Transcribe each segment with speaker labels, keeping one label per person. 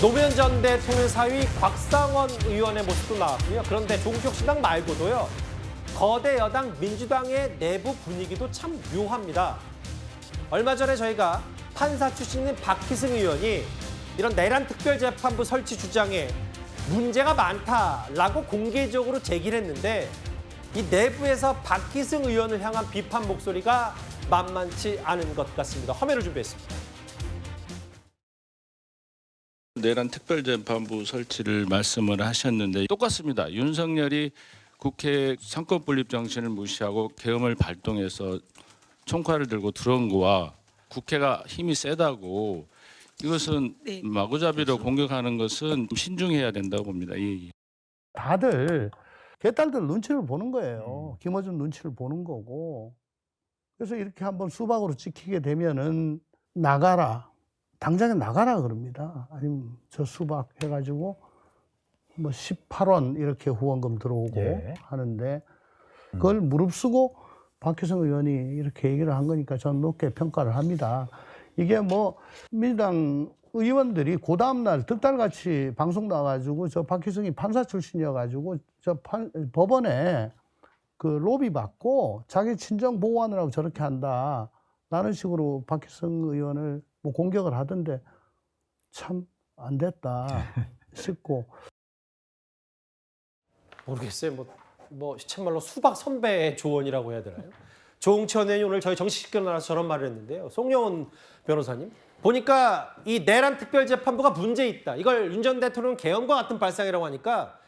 Speaker 1: 노무현 전 대통령 사위 곽상원 의원의 모습도 나왔고요. 그런데 조국 신당 말고도요. 거대 여당 민주당의 내부 분위기도 참 묘합니다. 얼마 전에 저희가 판사 출신인 박희승 의원이 이런 내란 특별재판부 설치 주장에 문제가 많다라고 공개적으로 제기를 했는데 이 내부에서 박희승 의원을 향한 비판 목소리가 만만치 않은 것 같습니다. 화면을 준비했습니다.
Speaker 2: 내란 특별재판부 설치를 말씀을 하셨는데 똑같습니다. 윤석열이 국회 상권분립 정신을 무시하고 계엄을 발동해서 총칼을 들고 들어온 거와 국회가 힘이 세다고 이것은 마구잡이로 공격하는 것은 신중해야 된다고 봅니다. 예.
Speaker 3: 다들 개딸들 눈치를 보는 거예요. 김어준 눈치를 보는 거고. 그래서 이렇게 한번 수박으로 찍히게 되면은 나가라. 당장에 나가라 그럽니다. 아니면 저 수박 해가지고 뭐 18원 이렇게 후원금 들어오고 하는데 그걸 무릅쓰고 박희승 의원이 이렇게 얘기를 한 거니까 저는 높게 평가를 합니다. 이게 뭐 민주당 의원들이 그 다음날 득달같이 방송 나와가지고 저 박희승이 판사 출신이어가지고 저 법원에 그 로비 받고 자기 친정 보호하느라고 저렇게 한다. 라는 식으로 박희승 의원을 뭐 공격을 하던데 참 안 됐다 싶고.
Speaker 1: 모르겠어요. 뭐 시쳇말로 수박 선배의 조언이라고 해야 되나요? 조홍천 의원이 오늘 저희 정식시켜 나와서 저런 말을 했는데요. 송영훈 변호사님. 보니까 이 내란 특별재판부가 문제 있다. 이걸 윤 전 대통령 계엄과 같은 발상이라고 하니까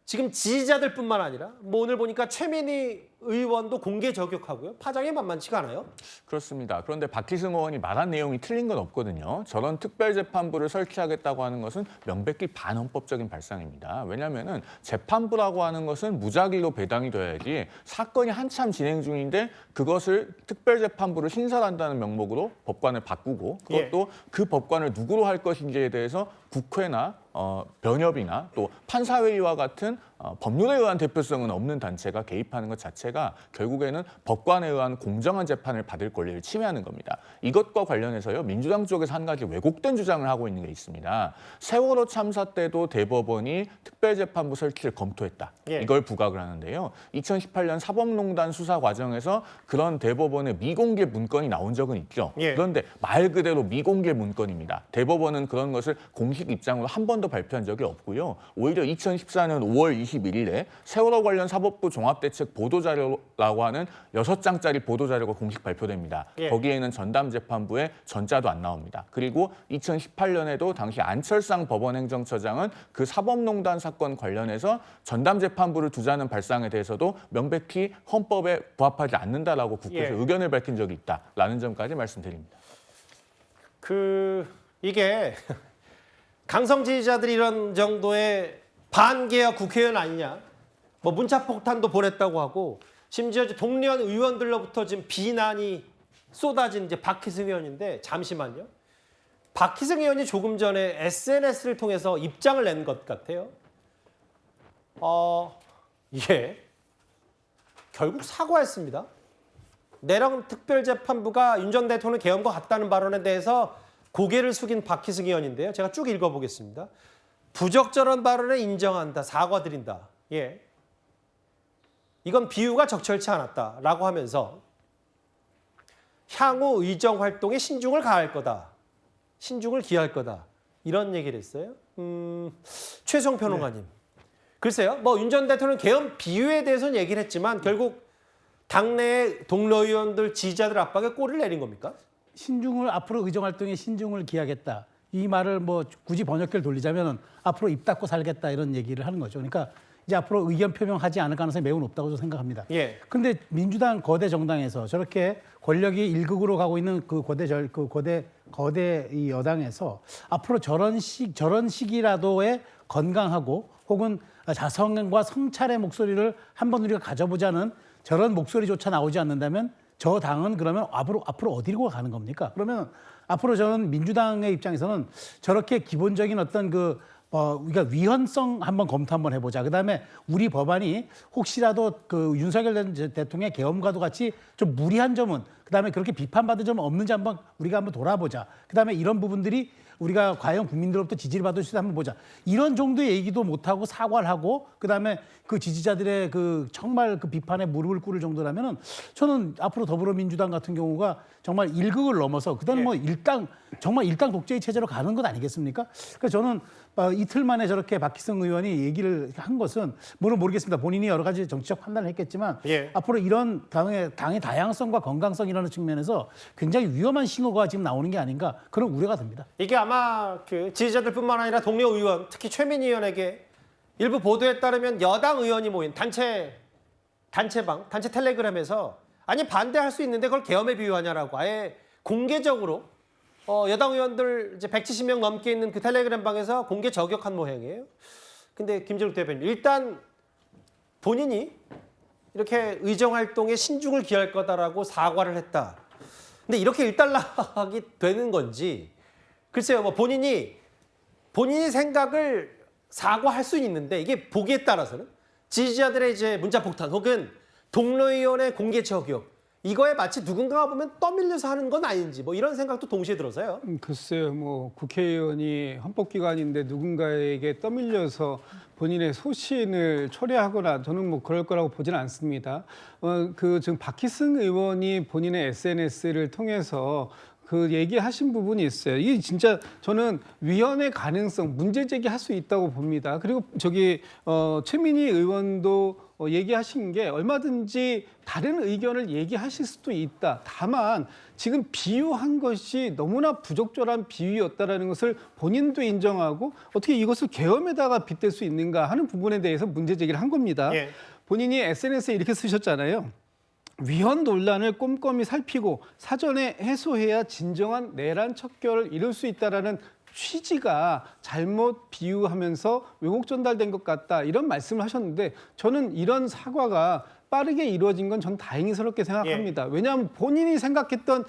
Speaker 1: 지금 지지자들뿐만 아니라 뭐 오늘 보니까 최민희 의원도 공개 저격하고요. 파장이 만만치가 않아요.
Speaker 4: 그렇습니다. 그런데 박희승 의원이 말한 내용이 틀린 건 없거든요. 저런 특별재판부를 설치하겠다고 하는 것은 명백히 반헌법적인 발상입니다. 왜냐하면 재판부라고 하는 것은 무작위로 배당이 돼야지 사건이 한참 진행 중인데 그것을 특별재판부를 신설한다는 명목으로 법관을 바꾸고 그것도 그 법관을 누구로 할 것인지에 대해서 국회나 변협이나 또 판사회의와 같은 법률에 의한 대표성은 없는 단체가 개입하는 것 자체가 결국에는 법관에 의한 공정한 재판을 받을 권리를 침해하는 겁니다. 이것과 관련해서요. 민주당 쪽에서 한 가지 왜곡된 주장을 하고 있는 게 있습니다. 세월호 참사 때도 대법원이 특별재판부 설치를 검토했다. 이걸 부각을 하는데요. 2018년 사법농단 수사 과정에서 그런 대법원의 미공개 문건이 나온 적은 있죠. 그런데 말 그대로 미공개 문건입니다. 대법원은 그런 것을 공식 입장으로 한 번도 발표한 적이 없고요. 오히려 2014년 5월 21일에 세월호 관련 사법부 종합대책 보도자료라고 하는 6장짜리 보도자료가 공식 발표됩니다. 거기에는 전담재판부의 전자도 안 나옵니다. 그리고 2018년에도 당시 안철상 법원행정처장은 그 사법농단 사건 관련해서 전담재판부를 두자는 발상에 대해서도 명백히 헌법에 부합하지 않는다라고 국회에서 의견을 밝힌 적이 있다라는 점까지 말씀드립니다.
Speaker 1: 이게 강성 지지자들이 이런 정도의 반개혁 국회의원 아니냐. 뭐 문자폭탄도 보냈다고 하고 심지어 동료원 의원들로부터 지금 비난이 쏟아진 이제 박희승 의원인데 잠시만요. 박희승 의원이 조금 전에 SNS를 통해서 입장을 낸 것 같아요. 결국 사과했습니다. 내란 특별재판부가 윤 전 대통령 계엄과 같다는 발언에 대해서 고개를 숙인 박희승 의원인데요. 제가 쭉 읽어보겠습니다. 부적절한 발언을 인정한다. 사과드린다. 이건 비유가 적절치 않았다라고 하면서 향후 의정 활동에 신중을 가할 거다. 신중을 기할 거다. 이런 얘기를 했어요. 최성 평론가님. 글쎄요. 뭐 윤 전 대통령 계엄 비유에 대해서는 얘기를 했지만 결국 당내 동료 의원들 지지자들 압박에 꼬리를 내린 겁니까?
Speaker 5: 신중을 앞으로 의정 활동에 신중을 기하겠다. 이 말을 뭐 굳이 번역기를 돌리자면 앞으로 입 닫고 살겠다 이런 얘기를 하는 거죠. 그러니까 이제 앞으로 의견 표명하지 않을 가능성이 매우 높다고 저는 생각합니다. 그런데 민주당 거대 정당에서 저렇게 권력이 일극으로 가고 있는 그 거대 이 여당에서 앞으로 저런 시기라도의 건강하고 혹은 자성과 성찰의 목소리를 한번 우리가 가져보자는 저런 목소리조차 나오지 않는다면 저 당은 그러면 앞으로 어디로 가는 겁니까? 그러면 앞으로 저는 민주당의 입장에서는 저렇게 기본적인 어떤 우리가 위헌성 한번 검토 한번 해보자. 그다음에 우리 법안이 혹시라도 그 윤석열 대통령의 계엄과도 같이 좀 무리한 점은 그다음에 그렇게 비판받은 점 없는지 한번 우리가 한번 돌아보자. 그다음에 이런 부분들이 우리가 과연 국민들로부터 지지를 받을 수 있다 한번 보자. 이런 정도의 얘기도 못하고 사과를 하고 그다음에 그 지지자들의 그 정말 그 비판에 무릎을 꿇을 정도라면은 저는 앞으로 더불어민주당 같은 경우가 정말 일극을 넘어서 그다음 뭐 정말 일당 독재의 체제로 가는 것 아니겠습니까? 그래서 저는 이틀 만에 저렇게 박희승 의원이 얘기를 한 것은 뭐는 모르겠습니다. 본인이 여러 가지 정치적 판단을 했겠지만 앞으로 이런 당의 다양성과 건강성이라는 측면에서 굉장히 위험한 신호가 지금 나오는 게 아닌가 그런 우려가 듭니다.
Speaker 1: 이게 아마 그 지지자들뿐만 아니라 동료 의원, 특히 최민희 의원에게 일부 보도에 따르면 여당 의원이 모인 단체 텔레그램에서 아니 반대할 수 있는데 그걸 계엄에 비유하냐라고 아예 공개적으로 여당 의원들 이제 170명 넘게 있는 그 텔레그램 방에서 공개 저격한 모양이에요. 근데 김진욱 대표님 일단 본인이 이렇게 의정 활동에 신중을 기할 거다라고 사과를 했다. 근데 이렇게 일단락이 되는 건지 글쎄요. 뭐 본인이 생각을 사과할 수는 있는데 이게 보기에 따라서는 지지자들의 이제 문자 폭탄 혹은 동료 의원의 공개 저격 이거에 마치 누군가가 보면 떠밀려서 하는 건 아닌지 뭐 이런 생각도 동시에 들어서요.
Speaker 6: 글쎄요. 뭐 국회의원이 헌법기관인데 누군가에게 떠밀려서 본인의 소신을 초래하거나 저는 뭐 그럴 거라고 보지는 않습니다. 지금 박희승 의원이 본인의 SNS를 통해서 그 얘기하신 부분이 있어요. 이게 진짜 저는 위헌의 가능성, 문제 제기할 수 있다고 봅니다. 그리고 최민희 의원도 얘기하신 게 얼마든지 다른 의견을 얘기하실 수도 있다. 다만 지금 비유한 것이 너무나 부적절한 비유였다라는 것을 본인도 인정하고 어떻게 이것을 계엄에다가 빗댈 수 있는가 하는 부분에 대해서 문제 제기를 한 겁니다. 본인이 SNS에 이렇게 쓰셨잖아요. 위헌 논란을 꼼꼼히 살피고 사전에 해소해야 진정한 내란 척결을 이룰 수 있다라는 취지가 잘못 비유하면서 왜곡 전달된 것 같다 이런 말씀을 하셨는데 저는 이런 사과가 빠르게 이루어진 건 전 다행스럽게 생각합니다. 왜냐하면 본인이 생각했던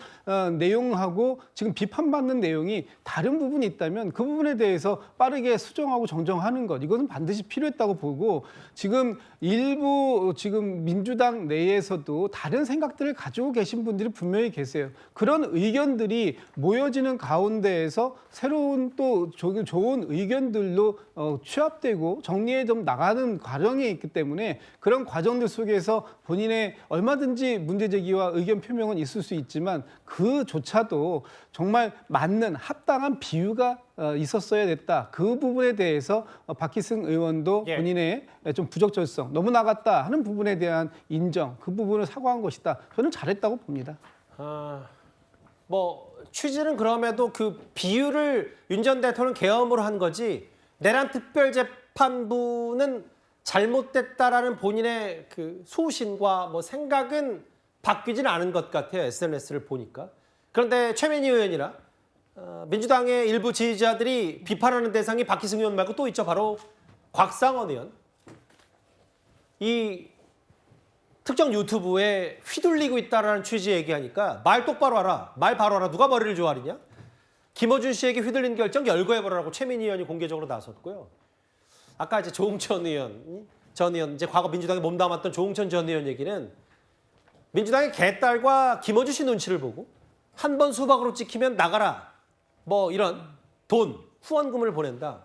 Speaker 6: 내용하고 지금 비판받는 내용이 다른 부분이 있다면 그 부분에 대해서 빠르게 수정하고 정정하는 것 이것은 반드시 필요했다고 보고 지금 일부 지금 민주당 내에서도 다른 생각들을 가지고 계신 분들이 분명히 계세요. 그런 의견들이 모여지는 가운데에서 새로운 또 좋은 의견들로 취합되고 정리해 좀 나가는 과정이 있기 때문에 그런 과정들 속에서 본인의 얼마든지 문제 제기와 의견 표명은 있을 수 있지만 그조차도 정말 맞는 합당한 비유가 있었어야 됐다. 그 부분에 대해서 박희승 의원도 본인의 좀 부적절성, 너무 나갔다 하는 부분에 대한 인정, 그 부분을 사과한 것이다. 저는 잘했다고 봅니다.
Speaker 1: 뭐 취지는 그럼에도 그 비유를 윤 전 대통령 계엄으로 한 거지 내란 특별재판부는 잘못됐다라는 본인의 그 소신과 뭐 생각은 바뀌지는 않은 것 같아요. SNS를 보니까. 그런데 최민희 의원이나 민주당의 일부 지지자들이 비판하는 대상이 박희승 의원 말고 또 있죠. 바로 곽상원 의원. 이 특정 유튜브에 휘둘리고 있다라는 취지 얘기하니까 말 똑바로 하라. 말 바로 하라. 누가 머리를 조아리냐. 김어준 씨에게 휘둘린 결정 열거해버리라고 최민희 의원이 공개적으로 나섰고요. 아까 이제 조응천 전 의원, 이제 과거 민주당에 몸담았던 조응천 전 의원 얘기는 민주당의 개딸과 김어준 씨 눈치를 보고 한 번 수박으로 찍히면 나가라. 뭐 이런 후원금을 보낸다.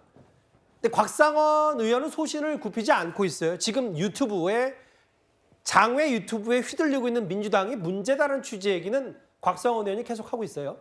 Speaker 1: 근데 곽상원 의원은 소신을 굽히지 않고 있어요. 지금 장외 유튜브에 휘둘리고 있는 민주당이 문제다라는 취지의 얘기는 곽상원 의원이 계속하고 있어요.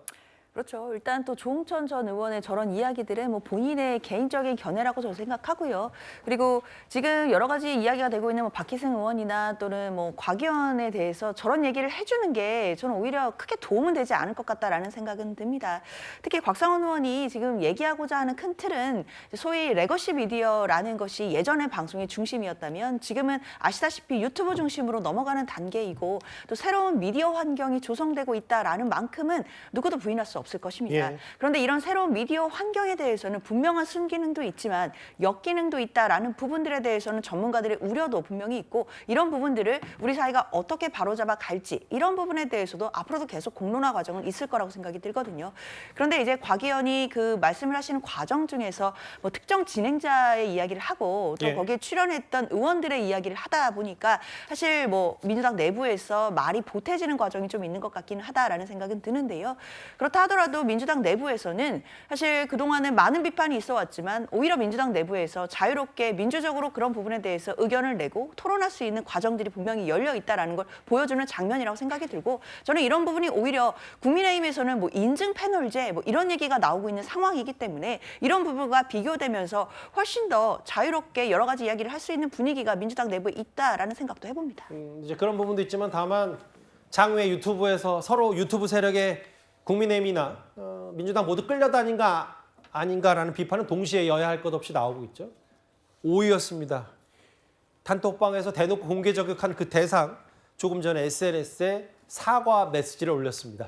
Speaker 7: 그렇죠. 일단 또 조응천 전 의원의 저런 이야기들은 뭐 본인의 개인적인 견해라고 저는 생각하고요. 그리고 지금 여러 가지 이야기가 되고 있는 뭐 박희승 의원이나 또는 뭐 곽 의원에 대해서 저런 얘기를 해주는 게 저는 오히려 크게 도움은 되지 않을 것 같다라는 생각은 듭니다. 특히 곽상원 의원이 지금 얘기하고자 하는 큰 틀은 소위 레거시 미디어라는 것이 예전의 방송의 중심이었다면 지금은 아시다시피 유튜브 중심으로 넘어가는 단계이고 또 새로운 미디어 환경이 조성되고 있다라는 만큼은 누구도 부인할 수 없습니다. 없을 것입니다.
Speaker 1: 예.
Speaker 7: 그런데 이런 새로운 미디어 환경에 대해서는 분명한 순기능도 있지만 역기능도 있다라는 부분들에 대해서는 전문가들의 우려도 분명히 있고 이런 부분들을 우리 사회가 어떻게 바로잡아 갈지 이런 부분에 대해서도 앞으로도 계속 공론화 과정은 있을 거라고 생각이 들거든요. 그런데 이제 곽 의원이 그 말씀을 하시는 과정 중에서 뭐 특정 진행자의 이야기를 하고 또
Speaker 1: 예.
Speaker 7: 거기에 출연했던 의원들의 이야기를 하다 보니까 사실 뭐 민주당 내부에서 말이 보태지는 과정이 좀 있는 것 같기는 하다라는 생각은 드는데요. 그렇다 하더라도 민주당 내부에서는 사실 그동안은 많은 비판이 있어 왔지만 오히려 민주당 내부에서 자유롭게 민주적으로 그런 부분에 대해서 의견을 내고 토론할 수 있는 과정들이 분명히 열려 있다라는 걸 보여주는 장면이라고 생각이 들고 저는 이런 부분이 오히려 국민의힘에서는 뭐 인증 패널제 뭐 이런 얘기가 나오고 있는 상황이기 때문에 이런 부분과 비교되면서 훨씬 더 자유롭게 여러 가지 이야기를 할 수 있는 분위기가 민주당 내부에 있다라는 생각도 해봅니다.
Speaker 1: 이제 그런 부분도 있지만 다만 장외 유튜브에서 서로 유튜브 세력의 국민의힘이나 민주당 모두 끌려다닌가 아닌가라는 비판은 동시에 여야 할 것 없이 나오고 있죠. 5위였습니다. 단톡방에서 대놓고 공개 저격한 그 대상 조금 전에 SNS에 사과 메시지를 올렸습니다.